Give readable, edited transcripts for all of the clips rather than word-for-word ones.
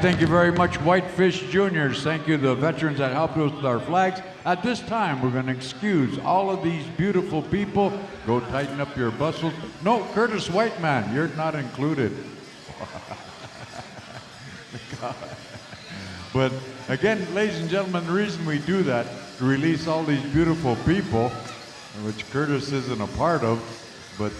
thank you very much, Whitefish Juniors. Thank you, the veterans that helped us with our flags. At this time, we're going to excuse all of these beautiful people. Go tighten up your bustles. No, Curtis Whiteman, you're not included. But again, ladies and gentlemen, the reason we do that, to release all these beautiful people, which Curtis isn't a part of, but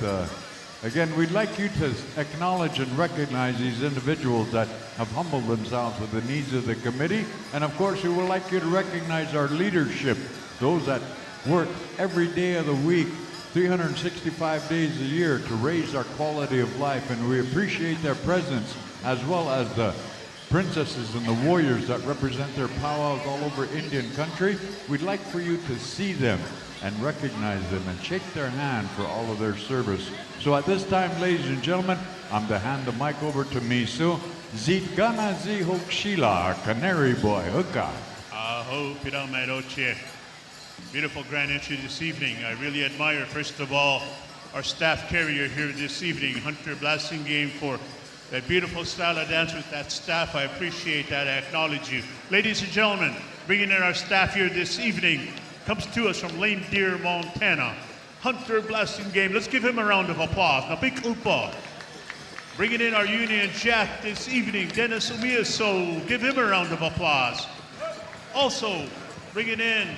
again, we'd like you to acknowledge and recognize these individuals that have humbled themselves with the needs of the committee. And of course, we would like you to recognize our leadership, those that work every day of the week, 365 days a year to raise our quality of life. And we appreciate their presence, as well as the princesses and the warriors that represent their powwows all over Indian country. We'd like for you to see them and recognize them and shake their hand for all of their service. So at this time, ladies and gentlemen, I'm to hand the mic over to Misu. Zit Gana Zi Hokshila, our canary boy, Hooka. Aho Pirameroche. Beautiful grand entry this evening. I really admire, first of all, our staff carrier here this evening, Hunter Blasingame, for that beautiful style of dance with that staff. I appreciate that. I acknowledge you. Ladies and gentlemen, bringing in our staff here this evening, comes to us from Lame Deer, Montana, Hunter Blasingame. Let's give him a round of applause. Now, big upa. Bringing in our Union Jack this evening, Dennis Umiaso. Give him a round of applause. Also, bringing in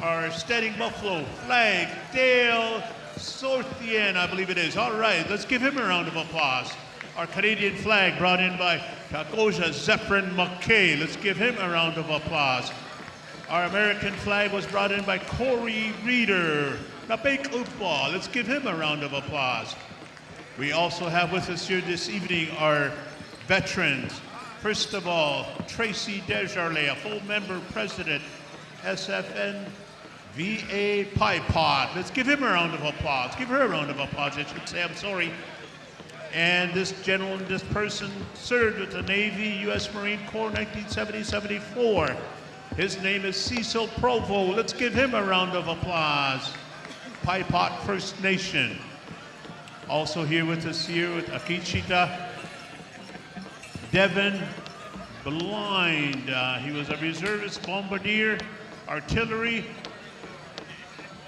our Standing Buffalo flag, Dale Sorthian, I believe it is. All right, let's give him a round of applause. Our Canadian flag brought in by Takoja Zephyrin McKay. Let's give him a round of applause. Our American flag was brought in by Corey Reeder. Napek Upa. Let's give him a round of applause. We also have with us here this evening our veterans. First of all, Tracy Desjardins, a full member president, SFN VA Pie Pod. Let's give him a round of applause. Give her a round of applause, I should say. I'm sorry. And this gentleman, this person served with the Navy, U.S. Marine Corps, 1970-74. His name is Cecil Provo. Let's give him a round of applause. Pie Pot First Nation. Also here with us here with Akichita, Devin Blind. He was a reservist bombardier, artillery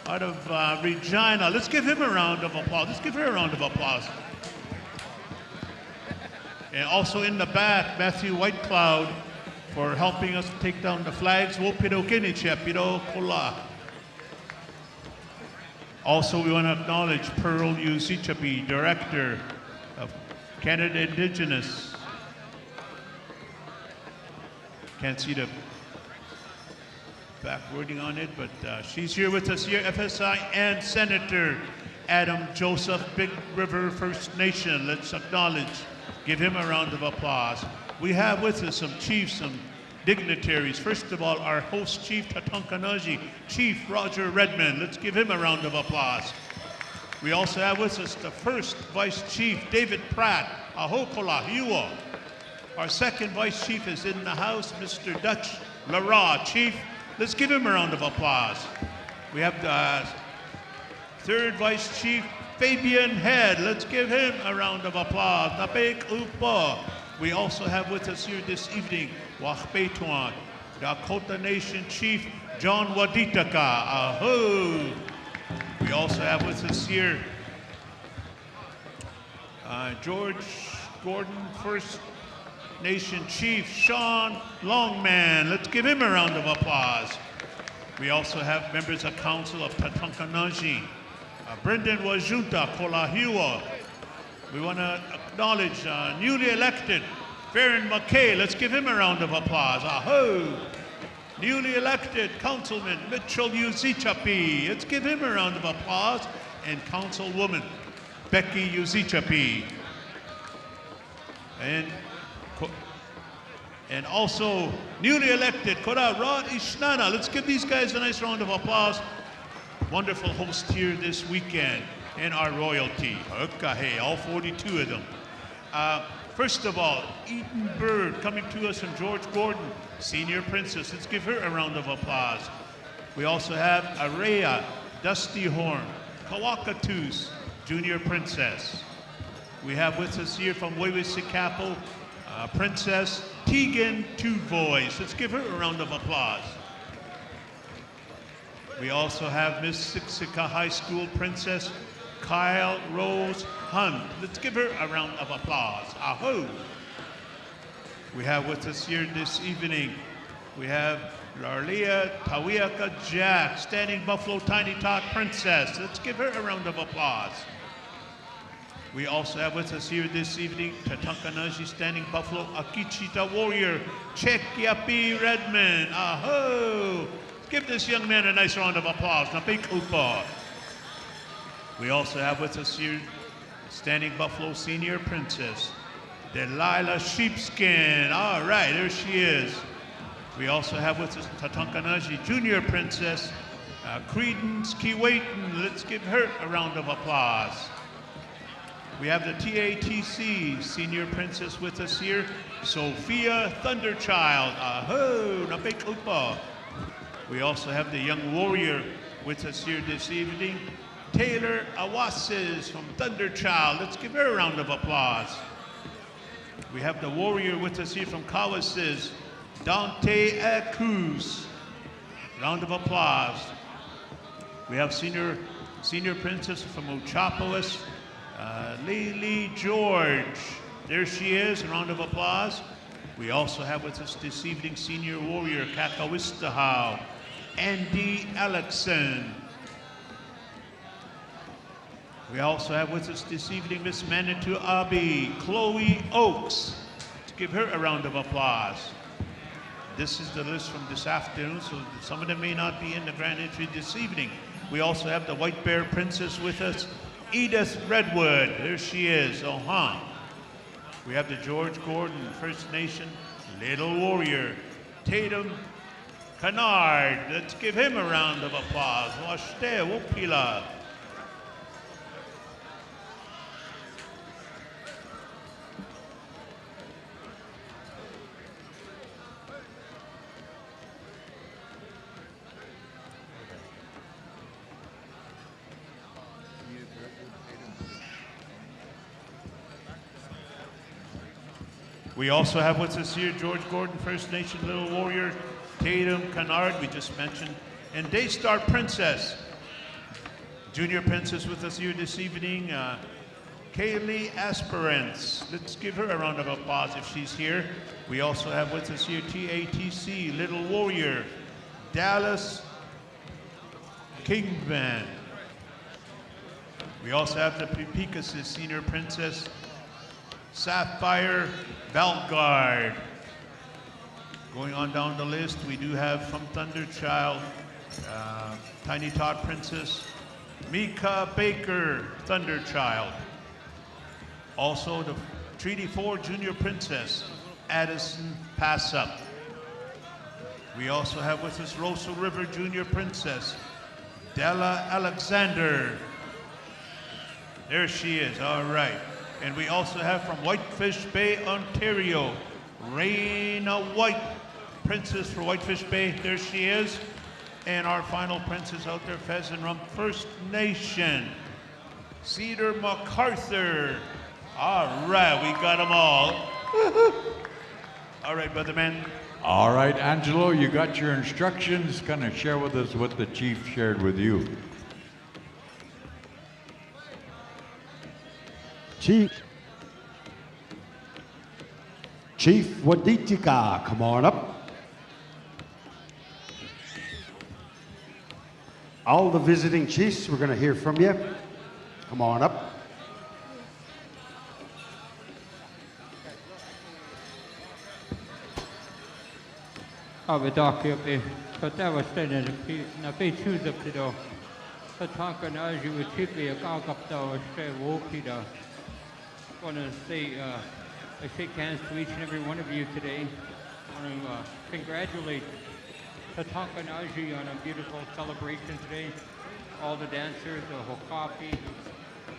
out of Regina. Let's give him a round of applause. Let's give her a round of applause. And also in the back, Matthew Whitecloud for helping us take down the flags. Also, we want to acknowledge Pearl Uzichapi, Director of Canada Indigenous. Can't see the back wording on it, but she's here with us here, FSI, and Senator Adam Joseph, Big River First Nation. Let's acknowledge. Give him a round of applause. We have with us some chiefs, some dignitaries. First of all, our host chief, Tatanka, Chief Roger Redmond. Let's give him a round of applause. We also have with us the first Vice Chief, David Pratt, Ahokola Hiwa. Our second Vice Chief is in the house, Mr. Dutch Lara. Chief, let's give him a round of applause. We have the third Vice Chief, Fabian Head. Let's give him a round of applause. Napek Upa. We also have with us here this evening, Wahpetuan, Dakota Nation Chief John Waditaka. Aho! We also have with us here George Gordon First Nation Chief Sean Longman. Let's give him a round of applause. We also have members of Council of Tatanka Najin. Brendan Wajunta Kolahiwa. We want to acknowledge newly elected Farron McKay. Let's give him a round of applause. Aho! Newly elected Councilman Mitchell Uzichapi. Let's give him a round of applause. And Councilwoman Becky Uzichapi. And also newly elected Kora Rod Ishnana. Let's give these guys a nice round of applause. Wonderful host here this weekend, and our royalty. Okay, all 42 of them. First of all, Eden Bird coming to us from George Gordon, Senior Princess. Let's give her a round of applause. We also have Araya Dusty Horn, Kawakatus, Junior Princess. We have with us here from Wawasikapo, Princess Tegan Tuvois. Let's give her a round of applause. We also have Miss Siksika High School Princess Kyle Rose Hunt. Let's give her a round of applause. Aho! We have with us here this evening, we have Larlia Tawiaka Jack, Standing Buffalo Tiny Tot Princess. Let's give her a round of applause. We also have with us here this evening, Tatanka Najin, Standing Buffalo Akichita Warrior, Chekiapi Redmond. Aho! Give this young man a nice round of applause. Napikupa. We also have with us here, Standing Buffalo Senior Princess, Delilah Sheepskin. All right, there she is. We also have with us Tatanka Najin, Junior Princess, Credence Kiwaitan. Let's give her a round of applause. We have the TATC Senior Princess with us here, Sophia Thunderchild. Aho, Napekupa. We also have the young warrior with us here this evening, Taylor Awasis from Thunderchild. Let's give her a round of applause. We have the warrior with us here from Kawasis, Dante Acus. Round of applause. We have senior princess from Ochapolis, Lily George. There she is, a round of applause. We also have with us this evening senior warrior, Kakawistahau, Andy Alexson. We also have with us this evening Miss Manitou Abi, Chloe Oakes. Let's give her a round of applause. This is the list from this afternoon, so some of them may not be in the grand entry this evening. We also have the White Bear Princess with us, Edith Redwood. There she is, We have the George Gordon First Nation Little Warrior, Tatum Kennard. Let's give him a round of applause. Wasteste Wopila. We also have with us here George Gordon First Nation Little Warrior, Tatum Kennard, we just mentioned, and Daystar Princess, Junior Princess with us here this evening, Kaylee Aspirants. Let's give her a round of applause if she's here. We also have with us here TATC Little Warrior, Dallas Kingman. We also have the Pepecasis Senior Princess, Sapphire Belgard. Going on down the list, we do have from Thunderchild, Tiny Tot Princess, Mika Baker Thunderchild. Also the Treaty 4 Junior Princess, Addison Passup. We also have with us Rosa River Junior Princess, Della Alexander. There she is, all right. And we also have from Whitefish Bay, Ontario, Raina White, Princess for Whitefish Bay. There she is. And our final princess out there, Pheasant Rump First Nation, Cedar MacArthur. All right, we got them all. All right, brother man. All right, Angelo, you got your instructions. Kind of share with us what the chief shared with you. Chief Waditika, come on up. All the visiting chiefs, we're going to hear from you. Come on up. Abadakiapi, Katawastan, na Betus up to the Tatanka Najin Wacipi, a Gagapta, a Wopida. I want to say, I shake hands to each and every one of you today. I want to congratulate Tatanka Najin on a beautiful celebration today. All the dancers, the Hokapi.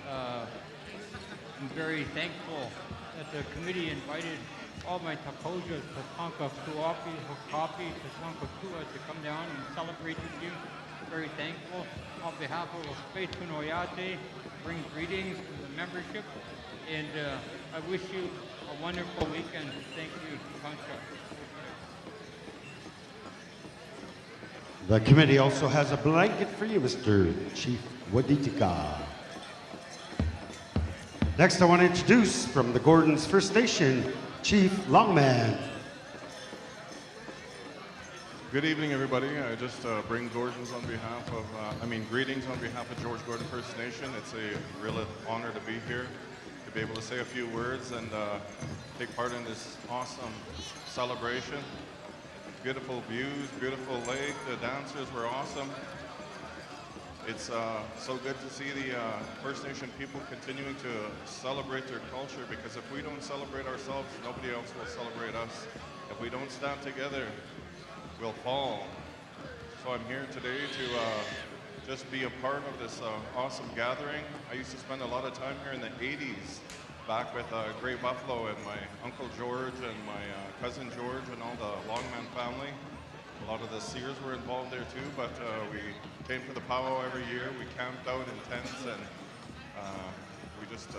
I'm very thankful that the committee invited all my Takojas, Tatanka Kuapi, Hokapi, Tatanka Kua to come down and celebrate with you. Very thankful. On behalf of Wasteste Sound, bring greetings to the membership. And I wish you a wonderful weekend. Thank you, Tatanka. The committee also has a blanket for you, Mr. Chief Waditika. Next, I want to introduce from the Gordon's First Nation, Chief Longman. Good evening, everybody. I just bring Gordon's on behalf of, greetings on behalf of George Gordon First Nation. It's a real honor to be here, to be able to say a few words and take part in this awesome celebration. Beautiful views, beautiful lake. The dancers were awesome. It's so good to see the First Nation people continuing to celebrate their culture, because if we don't celebrate ourselves, nobody else will celebrate us. If we don't stand together, we'll fall. So I'm here today to just be a part of this awesome gathering. I used to spend a lot of time here in the 80s, back with Grey Buffalo and my Uncle George and my cousin George and all the Longman family. A lot of the Sears were involved there too, but we came to the Pow Wow every year. We camped out in tents, and we just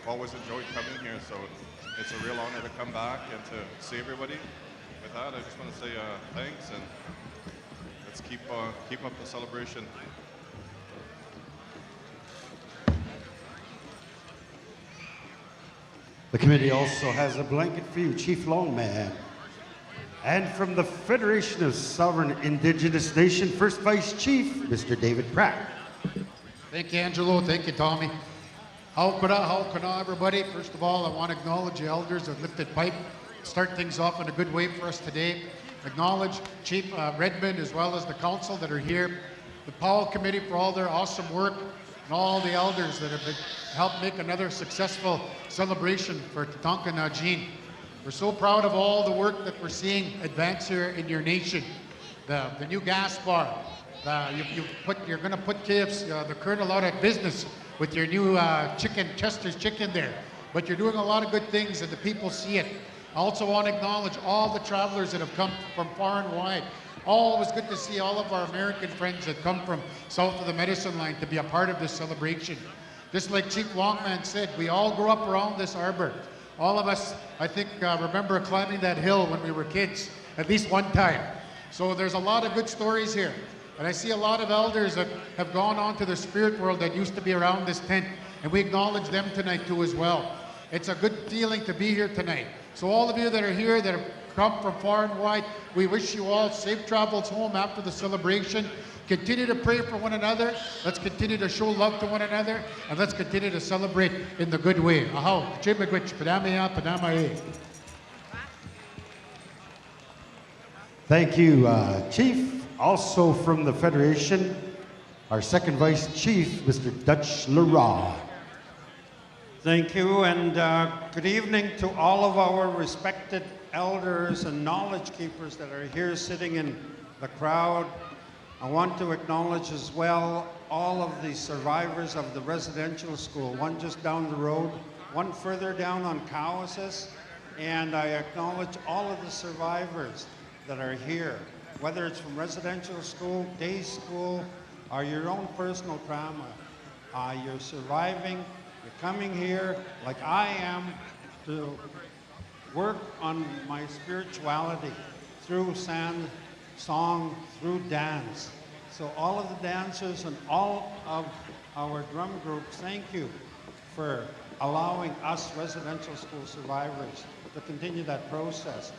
always enjoyed coming here. So it's a real honor to come back and to see everybody. With that, I just want to say thanks, and let's keep up the celebration. The committee also has a blanket for you, Chief Longman. And from the Federation of Sovereign Indigenous Nation, First Vice Chief, Mr. David Pratt. Thank you, Angelo. Thank you, Tommy. How kuna, everybody. First of all, I want to acknowledge the elders of Lifted Pipe. Start things off in a good way for us today. Acknowledge Chief Redmond as well as the council that are here, the Powell Committee for all their awesome work, and all the elders that have helped make another successful celebration for Tatanka Najin. We're so proud of all the work that we're seeing advance here in your nation. The new gas bar, you're going to put KFC, the Colonel out of business with your new Chester's chicken there. But you're doing a lot of good things and the people see it. I also want to acknowledge all the travelers that have come from far and wide. Always good to see all of our American friends that come from south of the Medicine Line to be a part of this celebration. Just like Chief Longman said, we all grew up around this arbor. All of us, I think, remember climbing that hill when we were kids, at least one time. So there's a lot of good stories here. And I see a lot of elders that have gone on to the spirit world that used to be around this tent, and we acknowledge them tonight too as well. It's a good feeling to be here tonight. So all of you that are here, that have come from far and wide, we wish you all safe travels home after the celebration. Continue to pray for one another. Let's continue to show love to one another, and let's continue to celebrate in the good way. Ahaw, chimagwich, padamaya, padamae. Thank you, Chief. Also from the Federation, our second Vice Chief, Mr. Dutch Lara. Thank you, and good evening to all of our respected elders and knowledge keepers that are here sitting in the crowd. I want to acknowledge as well all of the survivors of the residential school, one just down the road, one further down on Cowasses, and I acknowledge all of the survivors that are here, whether it's from residential school, day school, or your own personal trauma. You're surviving, you're coming here like I am to work on my spirituality through song, through dance. So all of the dancers and all of our drum groups, thank you for allowing us residential school survivors to continue that process.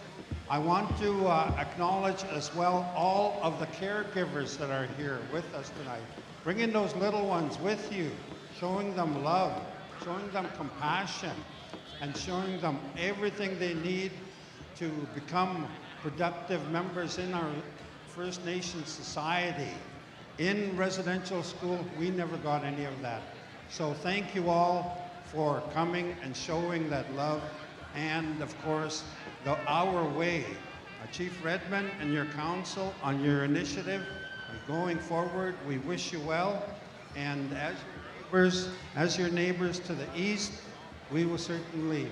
I want to acknowledge as well all of the caregivers that are here with us tonight. Bringing those little ones with you, showing them love, showing them compassion, and showing them everything they need to become productive members in our First Nation society. In residential school, we never got any of that. So thank you all for coming and showing that love, and of course, our way. Chief Redmond and your council on your initiative going forward, we wish you well, and as your neighbors to the east, we will certainly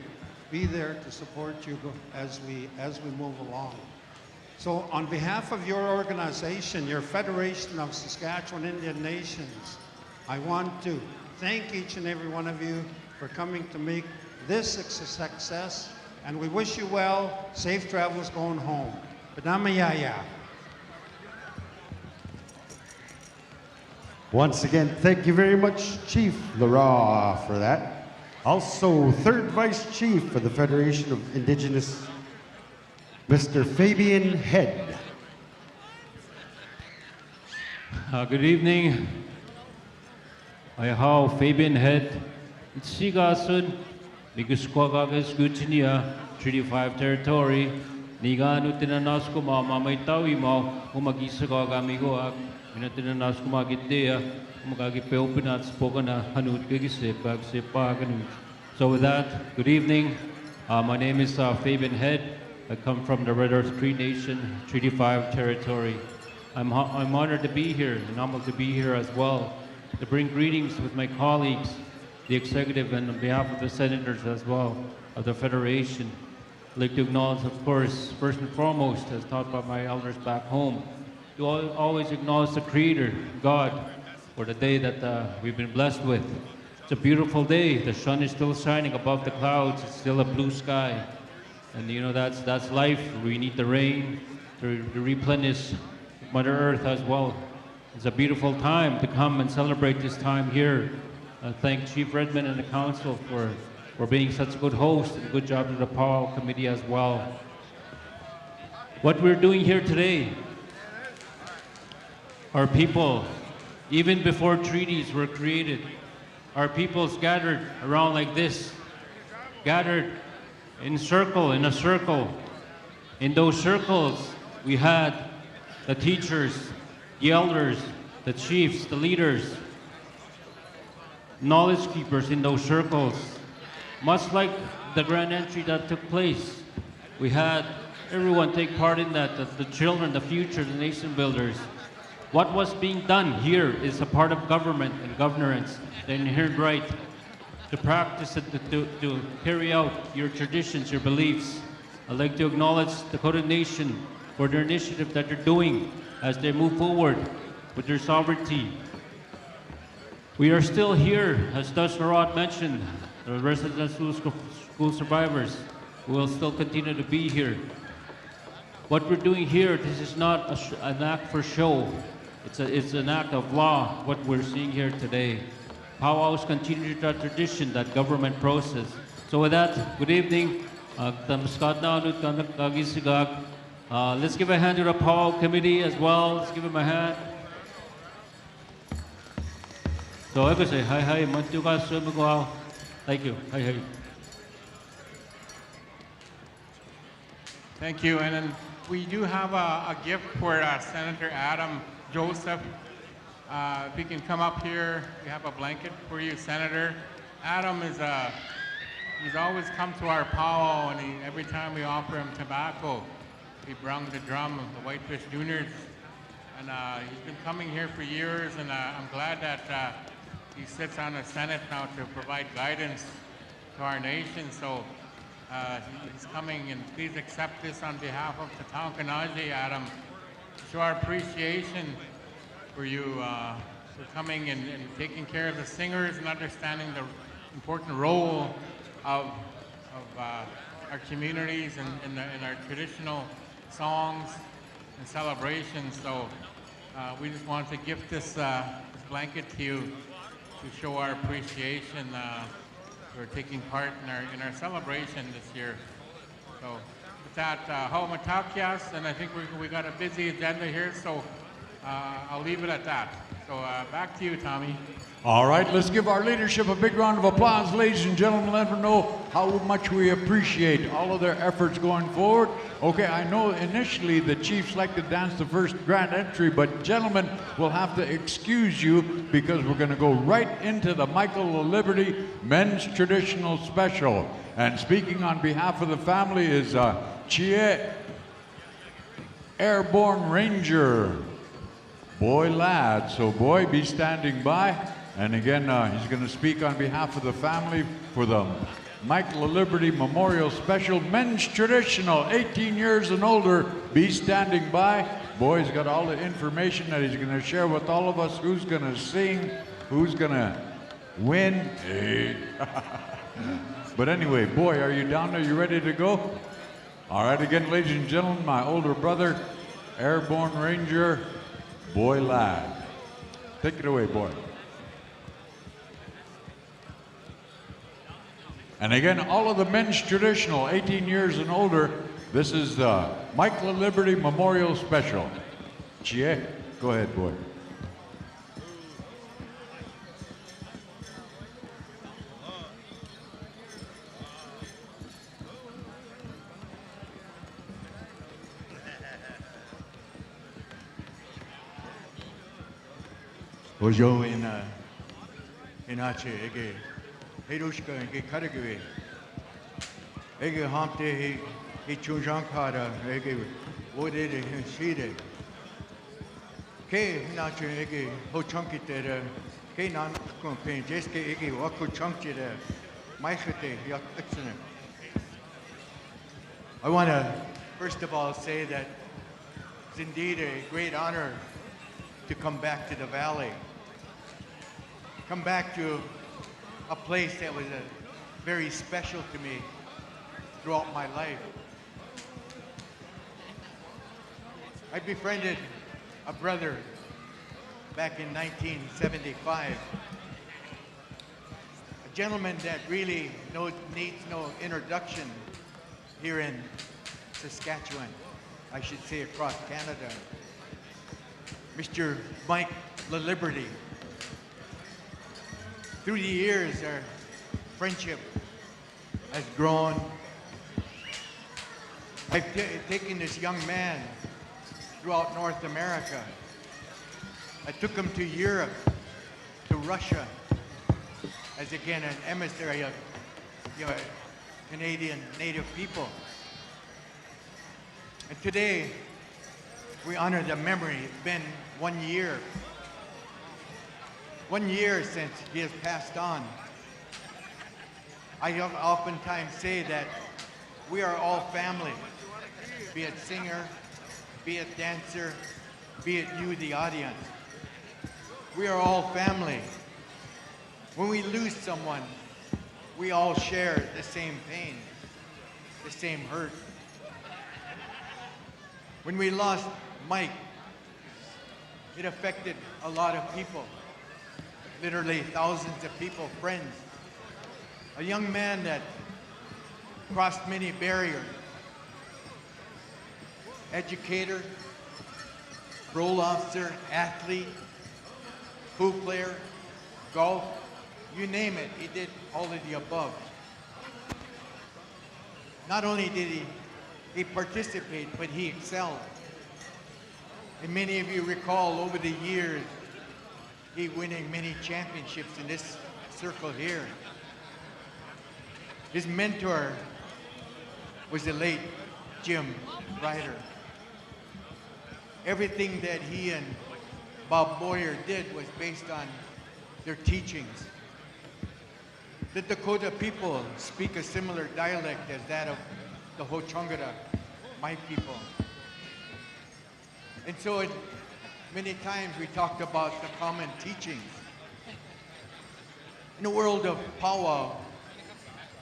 be there to support you as we move along. So on behalf of your organization, your Federation of Saskatchewan Indian Nations, I want to thank each and every one of you for coming to make this a success and we wish you well. Safe travels going home. Panamayaya. Once again, thank you very much, Chief Lara, for that. Also, third Vice Chief for the Federation of Indigenous, Mr. Fabian Head. Good evening. I have Fabian Head. It's Sigasun, because Quagagas Gutinia, Treaty 5 territory, Niga Nutinanasko Mamay Tawimo, Umagisagamigoak, Minatinanasko Magidea, Umagagi Peopinat Spokana, Hanut Gigisipag, Sipaganut. So, with that, good evening. My name is Fabian Head. I come from the Red Earth Cree Nation, Treaty 5 territory. I'm honored to be here and humbled to be here as well, to bring greetings with my colleagues, the executive, and on behalf of the senators as well of the Federation. I'd like to acknowledge, of course, first and foremost, as taught by my elders back home, to always acknowledge the Creator, God, for the day that we've been blessed with. It's a beautiful day. The sun is still shining above the clouds. It's still a blue sky. And you know, that's life. We need the rain to replenish Mother Earth as well. It's a beautiful time to come and celebrate this time here. Thank Chief Redmond and the Council for being such a good host, and a good job to the Pow Wow Committee as well. What we're doing here today, our people, even before treaties were created, our peoples gathered around like this, gathered in a circle. In those circles, we had the teachers, the elders, the chiefs, the leaders, knowledge keepers in those circles. Much like the grand entry that took place, we had everyone take part in that, the children, the future, the nation builders. What was being done here is a part of government and governance, the inherent right to practice it, to carry out your traditions, your beliefs. I'd like to acknowledge the Dakota Nation for their initiative that they're doing as they move forward with their sovereignty. We are still here, as Dutch Narod mentioned, the residential school survivors. We will still continue to be here. What we're doing here, this is not an act for show. It's an act of law, what we're seeing here today. Pow Wows continue that tradition, that government process. So with that, good evening. Let's give a hand to the Pow Wow Committee as well. Let's give them a hand. So I could say hi, thank you. Hi. Thank you. And then we do have a gift for Senator Adam Joseph. If he can come up here, we have a blanket for you, Senator. Adam is he's always come to our powwow, and every time we offer him tobacco, he brung the drum of the Whitefish Juniors. And he's been coming here for years, and I'm glad that he sits on the Senate now to provide guidance to our nation. So he's coming, and please accept this on behalf of Tatanka Najin, Adam, to show our appreciation for you for coming and taking care of the singers and understanding the important role of our communities and our traditional songs and celebrations. So we just want to gift this blanket to you to show our appreciation for taking part in our celebration this year. So with that, Haumatakias, and I think we got a busy agenda here, so I'll leave it at that. So back to you, Tommy. All right, let's give our leadership a big round of applause, ladies and gentlemen. Let them know how much we appreciate all of their efforts going forward. Okay, I know initially the Chiefs like to dance the first grand entry, but gentlemen, we'll have to excuse you because we're going to go right into the Michael Laliberte Men's Traditional Special. And speaking on behalf of the family is Chie Airborne Ranger, Boy Lad. So Boy, be standing by. And again, he's going to speak on behalf of the family for the Michael Laliberte Memorial Special Men's Traditional, 18 years and older. Be standing by. Boy's got all the information that he's going to share with all of us. Who's going to sing? Who's going to win? Hey. But anyway, boy, are you down there? You ready to go? All right, again, ladies and gentlemen, my older brother, Airborne Ranger, Boy Lad. Take it away, boy. And again, all of the men's traditional, 18 years and older, this is the Mike Laliberte Memorial Special. Chie, go ahead, boy. Ojo in Ache, Ege, Herushka, Ege Karagwe, Ege Hamte, He Chujankara, Ege, Wodede, Shide, Ke Nache, Ege, Ho Chunkite, Ke Nan Kumpe, Jeske, Ege, Wako Chunkite, Maichete, Yak Excellent. I want to first of all say that it's indeed a great honor to come back to the valley. Come back to a place that was very special to me throughout my life. I befriended a brother back in 1975, a gentleman that really needs no introduction here in Saskatchewan, I should say across Canada. Mr. Mike Laliberte. Through the years, our friendship has grown. I've taken this young man throughout North America. I took him to Europe, to Russia, as again an emissary of Canadian Native people. And today, we honor the memory. It's been 1 year. 1 year since he has passed on. I oftentimes say that we are all family, be it singer, be it dancer, be it you, the audience. We are all family. When we lose someone, we all share the same pain, the same hurt. When we lost Mike, it affected a lot of people, literally thousands of people, friends. A young man that crossed many barriers. Educator, parole officer, athlete, pool player, golf, you name it, he did all of the above. Not only did he participate, but he excelled. And many of you recall over the years, he winning many championships in this circle here. His mentor was the late Jim Ryder. Everything that he and Bob Boyer did was based on their teachings. The Dakota people speak a similar dialect as that of the Ho-Chungatta, my people. And so many times we talked about the common teachings. In the world of Pow Wow,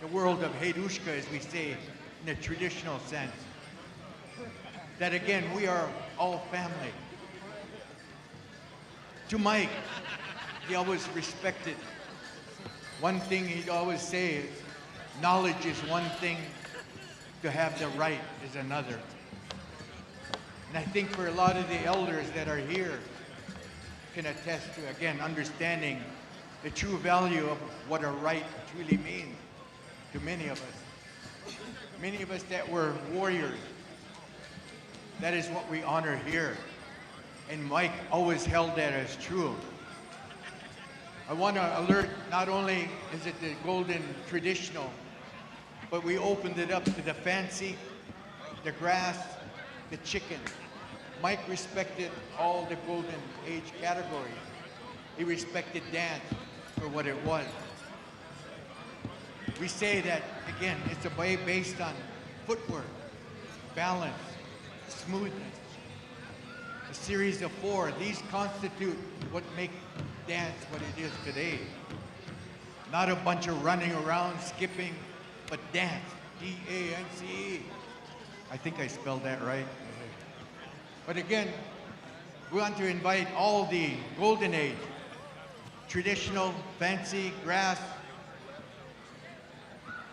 the world of Herushka, as we say in a traditional sense, that again, we are all family. To Mike, he always respected. One thing he'd always say is, knowledge is one thing, to have the right is another. And I think for a lot of the elders that are here can attest to, again, understanding the true value of what a right truly means to many of us. Many of us that were warriors, that is what we honor here. And Mike always held that as true. I want to alert, not only is it the golden traditional, but we opened it up to the fancy, the grass, the chicken. Mike respected all the golden age categories. He respected dance for what it was. We say that, again, it's a way based on footwork, balance, smoothness. A series of 4. These constitute what make dance what it is today. Not a bunch of running around, skipping, but dance. D-A-N-C-E. I think I spelled that right. But again, we want to invite all the golden age, traditional, fancy, grass.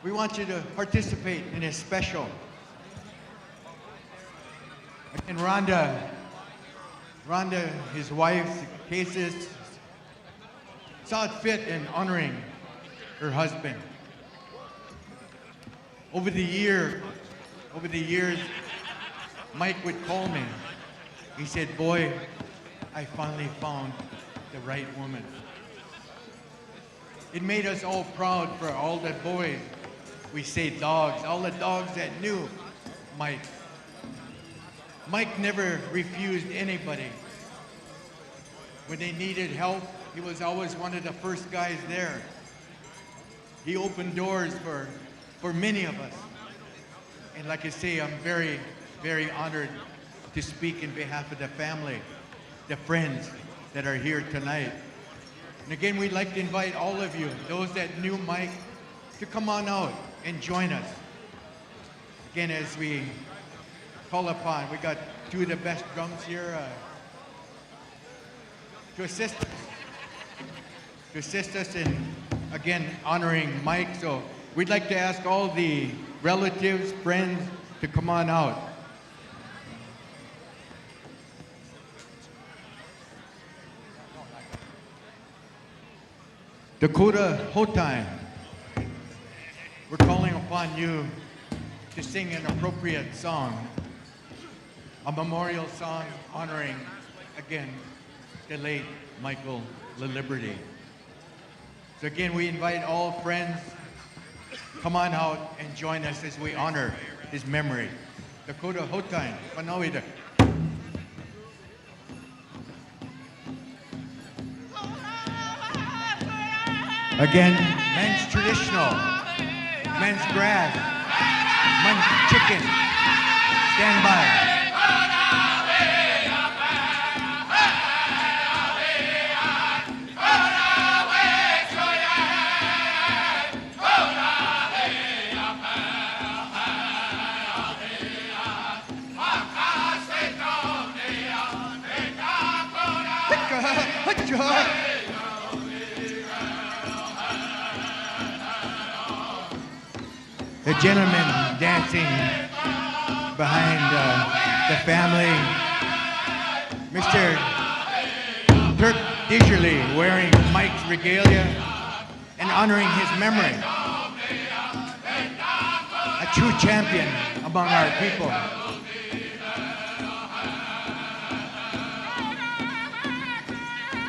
We want you to participate in a special. And Rhonda, his wife, Cases, saw it fit in honoring her husband. Over the years, Mike would call me. He said, boy, I finally found the right woman. It made us all proud for all the boys. We say dogs, all the dogs that knew Mike. Mike never refused anybody. When they needed help, he was always one of the first guys there. He opened doors for many of us. And like I say, I'm very, very honored to speak in behalf of the family, the friends that are here tonight. And again, we'd like to invite all of you, those that knew Mike, to come on out and join us. Again, as we call upon, we got two of the best drums here to assist us in, again, honoring Mike. So we'd like to ask all the relatives, friends to come on out. Dakota Hotime, we're calling upon you to sing an appropriate song, a memorial song honoring, again, the late Michael Laliberte. So again, we invite all friends, come on out and join us as we honor his memory. Dakota Hotime, Panawida. Again, men's traditional, men's grass, men's chicken. Stand by. The gentleman dancing behind the family, Mr. Kirk Digerly, wearing Mike's regalia and honoring his memory. A true champion among our people.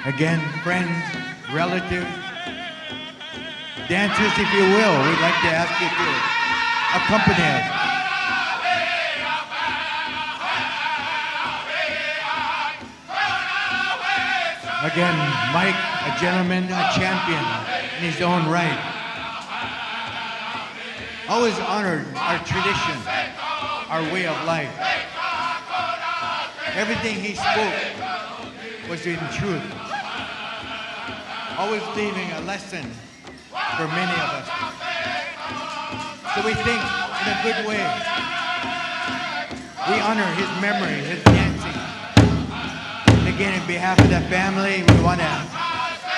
Again, friends, relatives, dancers, if you will, we'd like to ask you to accompany us. Again, Mike, a gentleman, a champion in his own right. Always honored our tradition, our way of life. Everything he spoke was in truth. Always leaving a lesson for many of us. So we think in a good way. We honor his memory, his dancing. And again, in behalf of the family, we want to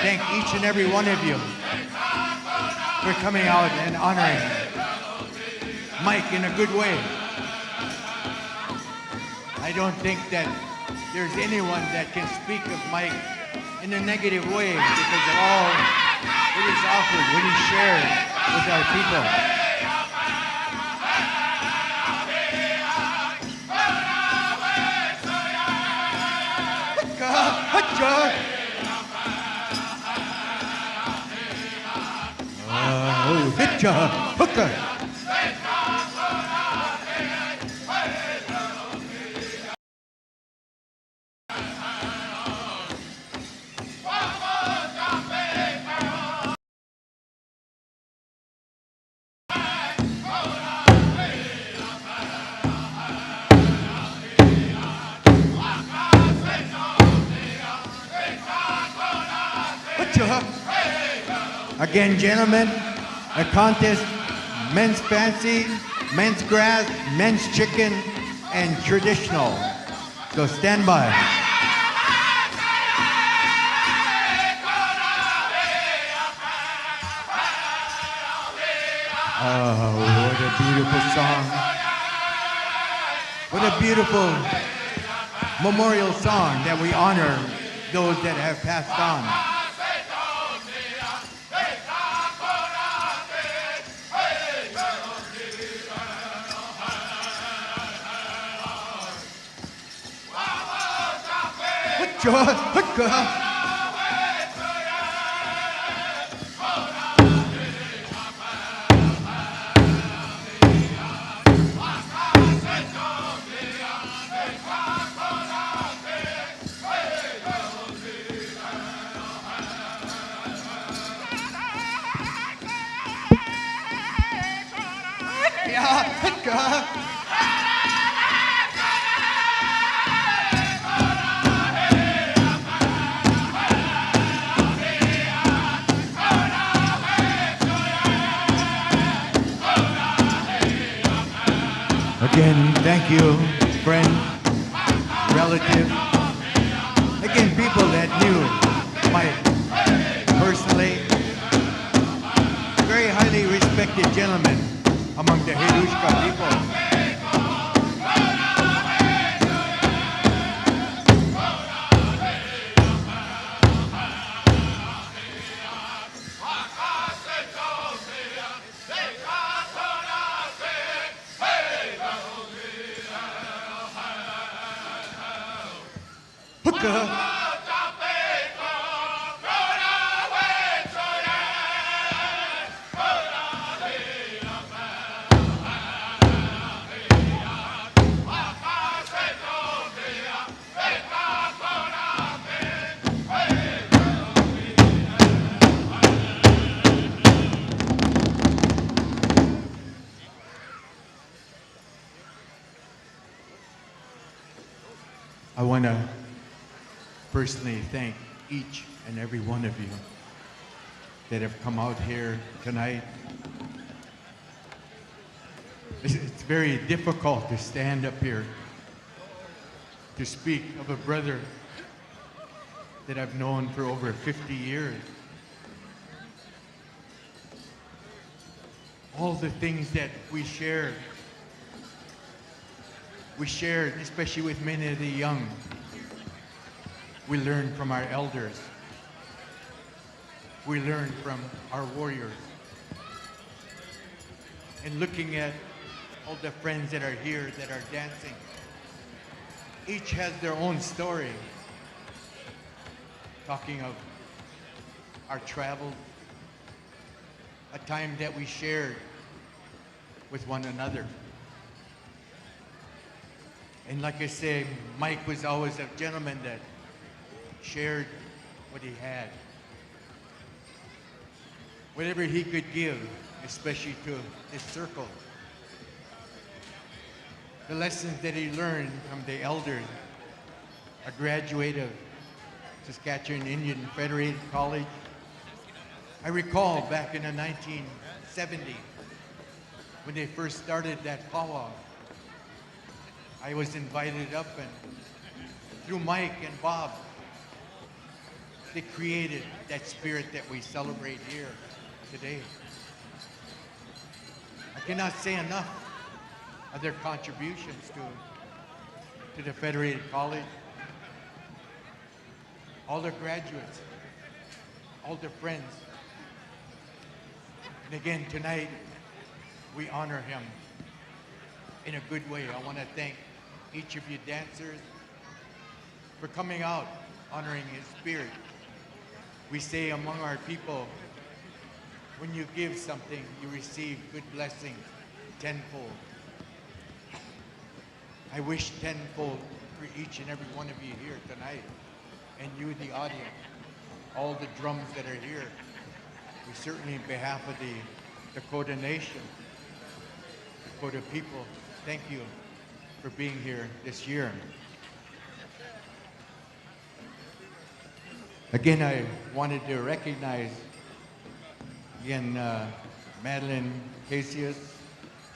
thank each and every one of you for coming out and honoring Mike in a good way. I don't think that there's anyone that can speak of Mike in a negative way because of all what he's offered, what he shared with our people. Hooker. Again, gentlemen, a contest men's fancy, men's grass, men's chicken, and traditional. So stand by. Oh, what a beautiful song. What a beautiful memorial song that we honor those that have passed on. Again, thank you, friend, relative. Again, people that knew Mike personally. Very highly respected gentleman among the Hirushka people. I want to personally thank each and every one of you that have come out here tonight. It's very difficult to stand up here to speak of a brother that I've known for over 50 years. All the things that we shared, especially with many of the young. We learned from our elders. We learned from our warriors. And looking at all the friends that are here that are dancing, each has their own story. Talking of our travels, a time that we shared with one another. And like I say, Mike was always a gentleman that shared what he had. Whatever he could give, especially to this circle. The lessons that he learned from the elders, a graduate of Saskatchewan Indian Federated College. I recall back in the 1970s when they first started that Pow Wow. I was invited up, and through Mike and Bob, they created that spirit that we celebrate here today. I cannot say enough of their contributions to the Federated College, all their graduates, all their friends. And again, tonight, we honor him in a good way. I want to thank each of you dancers for coming out, honoring his spirit. We say among our people, when you give something, you receive good blessings tenfold. I wish tenfold for each and every one of you here tonight, and you, the audience, all the drums that are here. We certainly, on behalf of the Dakota Nation, Dakota people, thank you for being here this year. Again, I wanted to recognize, again, Madeline Casius,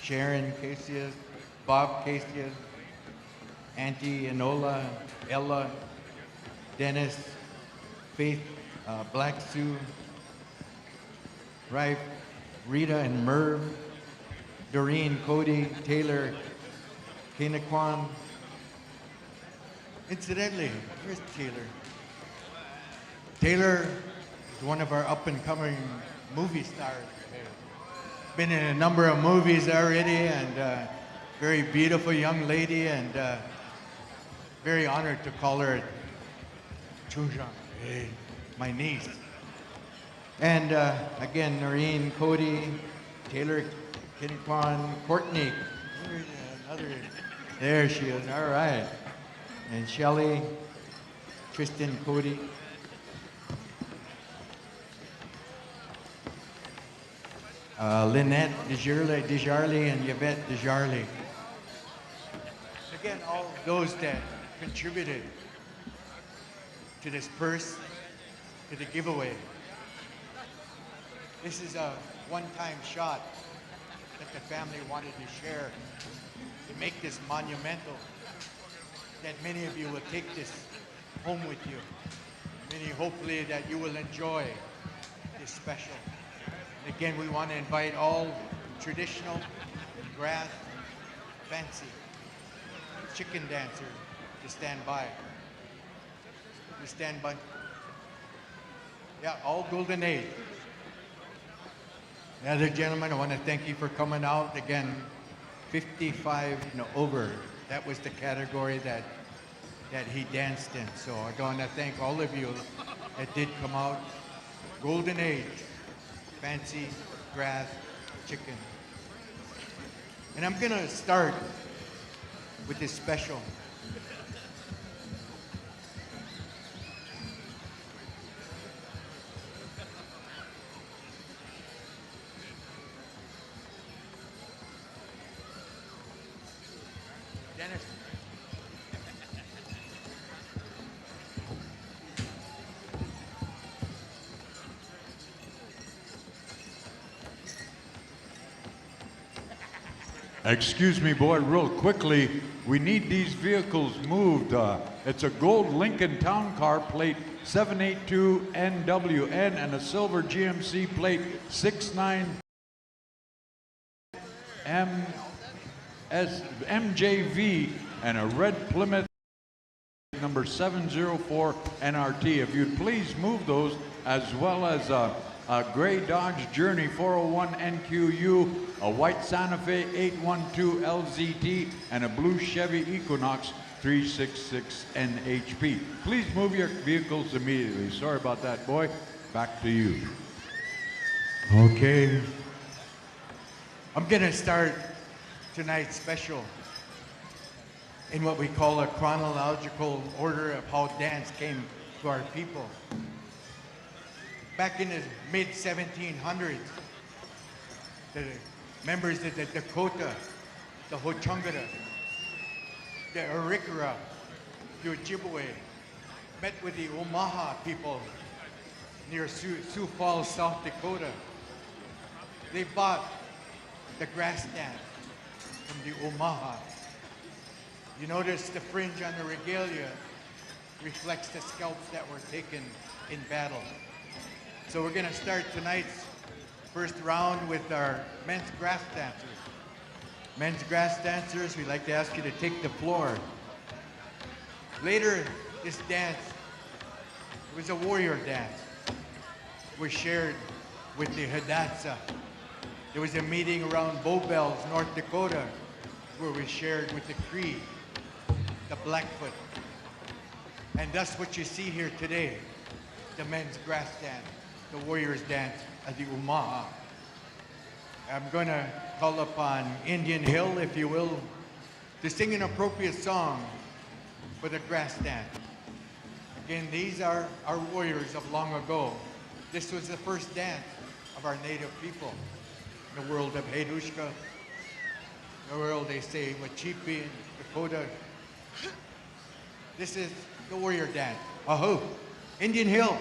Sharon Casius, Bob Casius, Auntie Enola, Ella, Dennis, Faith, Black Sue, Rife, Rita and Merv, Doreen, Cody, Taylor, Kinaquan. Incidentally, here's Taylor. Taylor is one of our up-and-coming movie stars. Been in a number of movies already, and very beautiful young lady, and very honored to call her Chunjang, my niece. And again, Noreen, Cody, Taylor, Kinaquan, Courtney. There she is, all right. And Shelly, Tristan, Cody. Lynette Desjarlais and Yvette Desjarlais. Again, all those that contributed to this purse, to the giveaway. This is a one-time shot that the family wanted to share to make this monumental, that many of you will take this home with you. Many, hopefully, that you will enjoy this special. And again, we want to invite all traditional, grass, fancy, chicken dancers to stand by. To stand by. Yeah, all Golden Age. The other gentlemen, I want to thank you for coming out. Again, 55 and over. That was the category that he danced in. So I want to thank all of you that did come out. Golden Age, fancy, grass, chicken. And I'm gonna start with this special. Dennis. Excuse me, boy, real quickly. We need these vehicles moved. It's a gold Lincoln Town Car plate 782NWN and a silver GMC plate 69MJV and a red Plymouth number 704 NRT. If you'd please move those, as well as a gray Dodge Journey 401 NQU, a white Santa Fe 812 LZT, and a blue Chevy Equinox 366 NHP. Please move your vehicles immediately. Sorry about that, boy. Back to you. Okay. I'm gonna start tonight's special in what we call a chronological order of how dance came to our people. Back in the mid-1700s, the members of the Dakota, the Ho-Chungatta, the Arikara, the Ojibwe, met with the Omaha people near Sioux Falls, South Dakota. They bought the grass dance from the Omaha. You notice the fringe on the regalia reflects the scalps that were taken in battle. So we're gonna start tonight's first round with our men's grass dancers. Men's grass dancers, we'd like to ask you to take the floor. Later, this dance, it was a warrior dance, was shared with the Hidatsa. There was a meeting around Bow Bells, North Dakota, where we shared with the Cree, the Blackfoot. And that's what you see here today, the men's grass dance, the warriors dance at the Omaha. I'm gonna call upon Indian Hill, if you will, to sing an appropriate song for the grass dance. Again, these are our warriors of long ago. This was the first dance of our native people. In the world of Hadushka, the world they say Wacipi in Dakota. This is the warrior dance. Aho, Indian Hill.